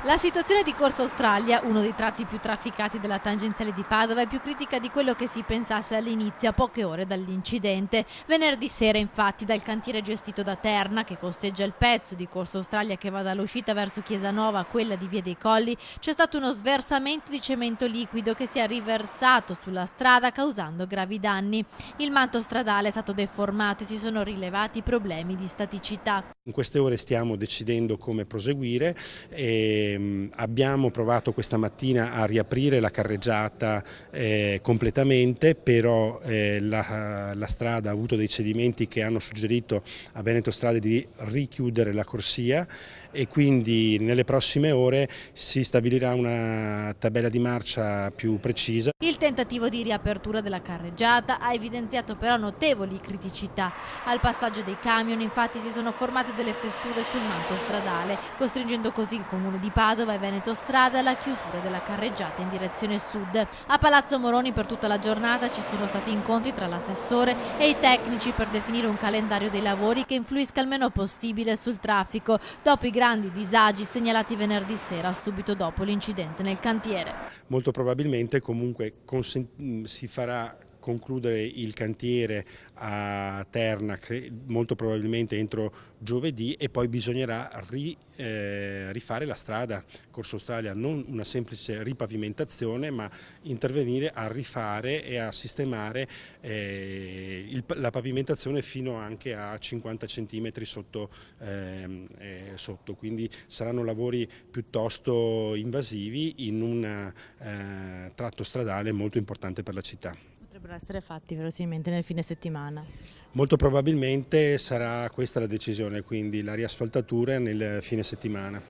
La situazione di Corso Australia, uno dei tratti più trafficati della tangenziale di Padova, è più critica di quello che si pensasse all'inizio, a poche ore dall'incidente. Venerdì sera, infatti, dal cantiere gestito da Terna, che costeggia il pezzo di Corso Australia che va dall'uscita verso Chiesanova a quella di Via dei Colli, c'è stato uno sversamento di cemento liquido che si è riversato sulla strada causando gravi danni. Il manto stradale è stato deformato e si sono rilevati problemi di staticità. In queste ore stiamo decidendo come proseguire e abbiamo provato questa mattina a riaprire la carreggiata completamente, però la strada ha avuto dei cedimenti che hanno suggerito a Veneto Strade di richiudere la corsia e quindi nelle prossime ore si stabilirà una tabella di marcia più precisa. Il tentativo di riapertura della carreggiata ha evidenziato però notevoli criticità. Al passaggio dei camion infatti si sono formate delle fessure sul manto stradale, costringendo così il comune di Padova e Veneto Strada alla chiusura della carreggiata in direzione sud. A Palazzo Moroni per tutta la giornata ci sono stati incontri tra l'assessore e i tecnici per definire un calendario dei lavori che influisca il meno possibile sul traffico, dopo i grandi disagi segnalati venerdì sera subito dopo l'incidente nel cantiere. Molto probabilmente comunque si farà concludere il cantiere a Terna molto probabilmente entro giovedì e poi bisognerà rifare la strada Corso Australia, non una semplice ripavimentazione ma intervenire a rifare e a sistemare la pavimentazione fino anche a 50 cm sotto, quindi saranno lavori piuttosto invasivi in un tratto stradale molto importante per la città. Potrebbero essere fatti verosimilmente nel fine settimana. Molto probabilmente sarà questa la decisione, quindi la riasfaltatura nel fine settimana.